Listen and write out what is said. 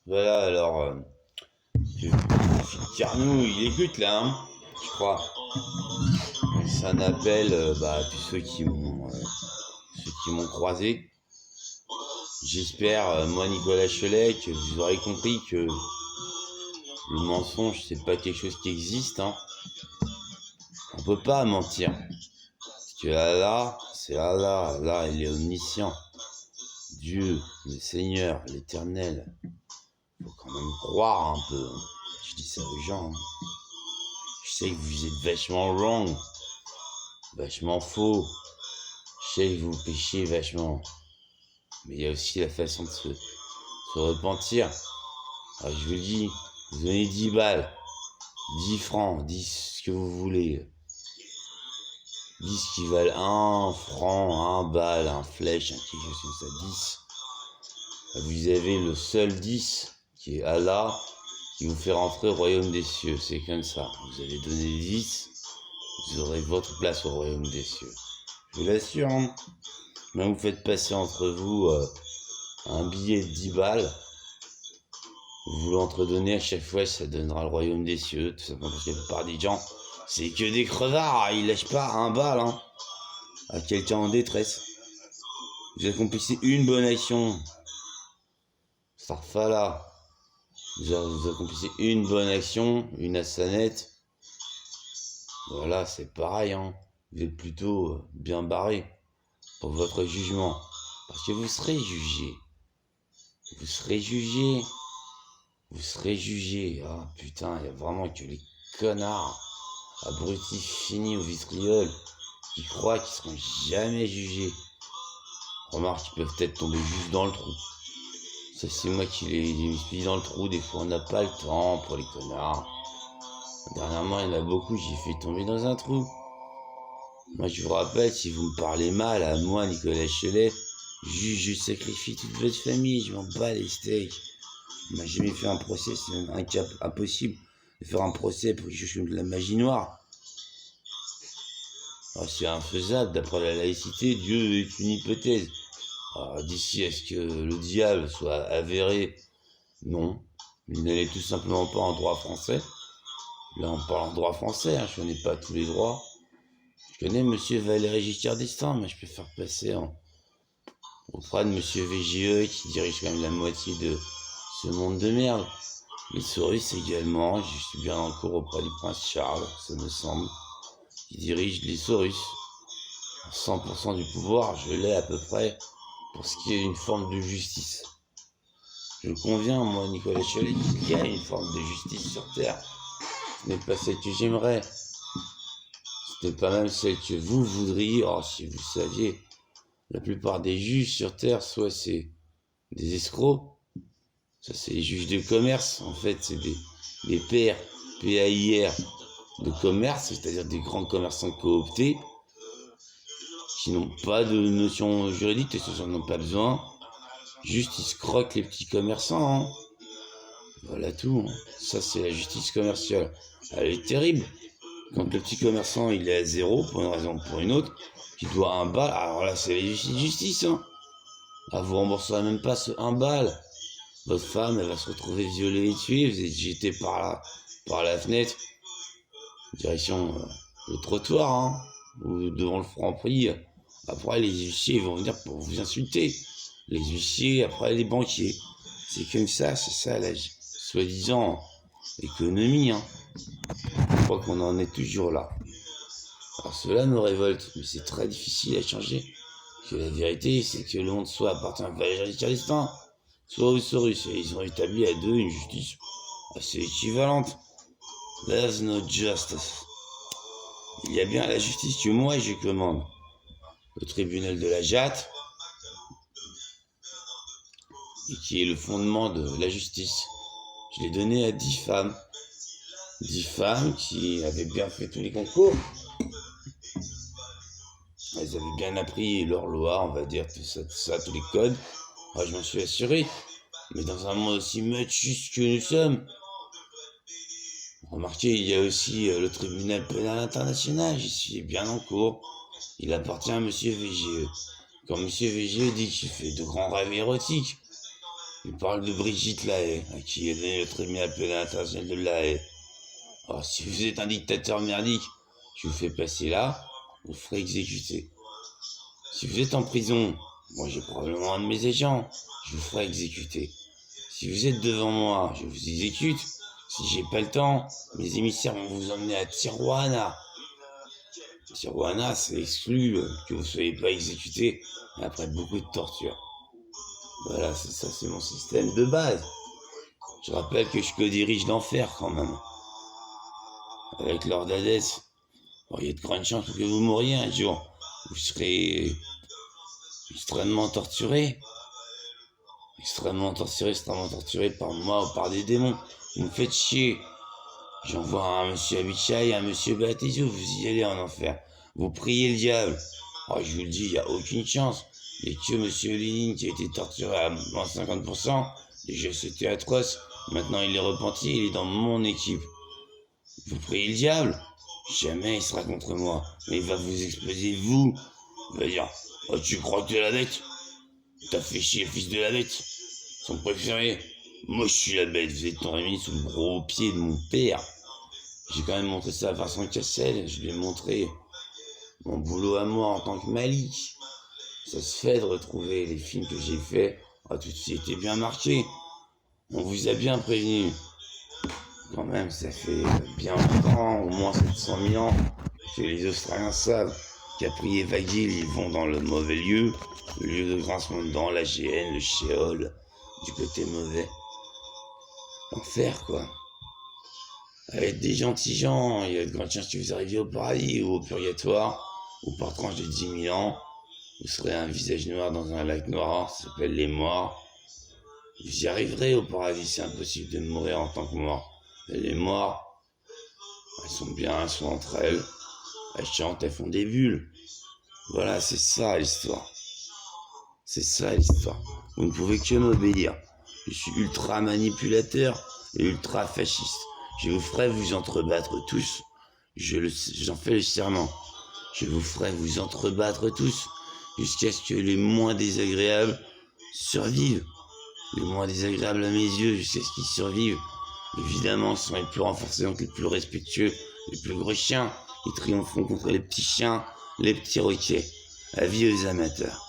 Voilà, alors, Philippe Carnou, il écoute là, hein, je crois. C'est un appel à tous ceux qui m'ont croisé. J'espère, moi, Nicolas Cholet, que vous aurez compris que le mensonge, c'est pas quelque chose qui existe, hein. On peut pas mentir. Parce que Allah, c'est Allah, Allah, il est omniscient. Dieu, le Seigneur, l'Éternel. Faut quand même croire un peu, hein. Je dis ça aux gens, hein. Je sais que vous êtes vachement wrong, vachement faux. Je sais que vous péchez vachement. Mais il y a aussi la façon de se repentir. Alors je vous le dis, vous donnez 10 balles, 10 francs, 10 ce que vous voulez. 10 qui valent 1 franc, 1 balle, un flèche, un quelque chose comme ça, 10. Vous avez le seul 10 qui est Allah, qui vous fait rentrer au royaume des cieux. C'est comme ça. Vous avez donné 10, vous aurez votre place au royaume des cieux. Je vous l'assure, hein. Même vous faites passer entre vous un billet de 10 balles, vous l'entredonnez à chaque fois, ça donnera le royaume des cieux, tout simplement parce que la plupart des gens, c'est que des crevards, ils lâchent pas un balle, hein, à quelqu'un en détresse. Vous accomplissez une bonne action, Starfala, vous accomplissez une bonne action, une assanette, voilà, c'est pareil, hein. Vous êtes plutôt bien barré pour votre jugement, parce que vous serez jugé. Vous serez jugé. Vous serez jugé. Ah putain, il y a vraiment que les connards, abrutis finis au vitriol, qui croient qu'ils seront jamais jugés. Remarque, ils peuvent peut-être tomber juste dans le trou. Ça, c'est moi qui les mis dans le trou. Des fois, on n'a pas le temps pour les connards. Dernièrement, il y en a beaucoup, j'ai fait tomber dans un trou. Moi, je vous rappelle, si vous me parlez mal à moi, Nicolas Cholet, je sacrifie toute votre famille, je m'en bats les steaks. On m'a jamais fait un procès, c'est même impossible de faire un procès pour quelque chose comme de la magie noire. Alors, c'est infaisable, d'après la laïcité, Dieu est une hypothèse. Alors, d'ici à ce que le diable soit avéré, non. Il n'allait tout simplement pas en droit français. Là, on parle en droit français, hein, je connais pas tous les droits. Je connais Monsieur Valéry Giscard d'Estaing, mais je peux faire passer auprès de Monsieur VGE qui dirige quand même la moitié de ce monde de merde. Les Saurus également, je suis bien en cours auprès du prince Charles, ça me semble, qui dirige les Saurus. 100% du pouvoir, je l'ai à peu près, pour ce qui est une forme de justice. Je conviens, moi, Nicolas Cholet, qu'il y a une forme de justice sur Terre. Ce n'est pas celle que j'aimerais. Ce n'est pas même celle que vous voudriez. Oh, si vous saviez, la plupart des juges sur Terre, soit c'est des escrocs, ça c'est les juges de commerce, en fait, c'est des pairs, PAIR, de commerce, c'est-à-dire des grands commerçants cooptés, qui n'ont pas de notion juridique, et ceux qui n'en ont pas besoin. Juste, ils se croquent les petits commerçants, hein. Voilà tout, hein. Ça, c'est la justice commerciale. Elle est terrible. Quand le petit commerçant, il est à zéro, pour une raison ou pour une autre, qu'il doit un bal, alors là, c'est la justice, hein. Ah, vous rembourserez même pas ce 1 balle. Votre femme, elle va se retrouver violée et tuée, vous êtes jeté par la fenêtre, direction le trottoir, hein, ou devant le Franprix. Après, les huissiers vont venir pour vous insulter. Les huissiers, après les banquiers. C'est comme ça, c'est ça la soi-disant économie, hein. Je crois qu'on en est toujours là. Alors cela me révolte, mais c'est très difficile à changer. Parce que la vérité, c'est que le monde soit appartient à Valéry Giscard d'Estaing, soit aux Saurus, et ils ont établi à deux une justice assez équivalente. There's no justice. Il y a bien la justice que moi je commande. Le tribunal de la Jatte, et qui est le fondement de la justice. Je l'ai donné à 10 femmes. 10 femmes qui avaient bien fait tous les concours. Elles avaient bien appris leur loi, on va dire, tout ça, tous les codes. Moi, je m'en suis assuré. Mais dans un monde aussi machiste que nous sommes, remarquez, il y a aussi le tribunal pénal international, j'y suis bien en cours. Il appartient à Monsieur VGE. Quand Monsieur VGE dit qu'il fait de grands rêves érotiques, Il parle de Brigitte Lahaye, à qui est donné le tribunal pénal international de La Haye. Alors, si vous êtes un dictateur merdique, je vous fais passer là, vous ferez exécuter. Si vous êtes en prison, moi j'ai probablement un de mes agents, je vous ferai exécuter. Si vous êtes devant moi, je vous exécute. Si j'ai pas le temps, mes émissaires vont vous emmener à Tijuana. Tijuana, c'est exclu que vous soyez pas exécuté, mais après beaucoup de torture. Voilà, c'est ça, c'est mon système de base. Je rappelle que je co-dirige l'enfer quand même. Avec Lord Hades. Bon, il y a de grandes chances pour que vous mouriez un jour. Vous serez extrêmement torturé. Extrêmement torturé par moi ou par des démons. Vous me faites chier. J'envoie un monsieur Abichai et un monsieur Baptiste, vous y allez en enfer. Vous priez le diable. Oh, je vous le dis, il n'y a aucune chance. Il n'y a que monsieur Lénine qui a été torturé à moins 50%. Déjà, c'était atroce. Maintenant, il est repenti, il est dans mon équipe. Vous priez le diable. Jamais il sera contre moi. Mais il va vous exploser, vous. Il va dire, oh, tu crois que t'es la bête? T'as fait chier le fils de la bête. Son préféré. Moi, je suis la bête. Vous êtes tombé mis sous le gros pied de mon père. J'ai quand même montré ça à Vincent Cassel. Je lui ai montré mon boulot à moi en tant que Malik. Ça se fait de retrouver les films que j'ai faits. Ah, tout de suite, été bien marqué. On vous a bien prévenu. Quand même, ça fait bien longtemps, au moins 700 000 ans, que les Australiens savent qu'Apri et Vagil, ils vont dans le mauvais lieu, le lieu de grincement de dents, la GN, le Sheol, du côté mauvais. L'enfer, quoi. Avec des gentils gens, il y a de grandes chances que vous arriviez au paradis ou au purgatoire, ou par tranche de 10 000 ans, vous serez un visage noir dans un lac noir, ça s'appelle les morts. Vous y arriverez au paradis, c'est impossible de mourir en tant que mort. Et les morts, elles sont bien, elles sont entre elles, elles chantent, elles font des bulles. Voilà, c'est ça l'histoire. C'est ça l'histoire. Vous ne pouvez que m'obéir. Je suis ultra manipulateur et ultra fasciste. Je vous ferai vous entrebattre tous. J'en fais le serment. Je vous ferai vous entrebattre tous jusqu'à ce que les moins désagréables survivent. Les moins désagréables à mes yeux jusqu'à ce qu'ils survivent. Évidemment, ce sont les plus renforcés, donc les plus respectueux, les plus gros chiens. Ils triompheront contre les petits chiens, les petits roquets. Avis aux amateurs.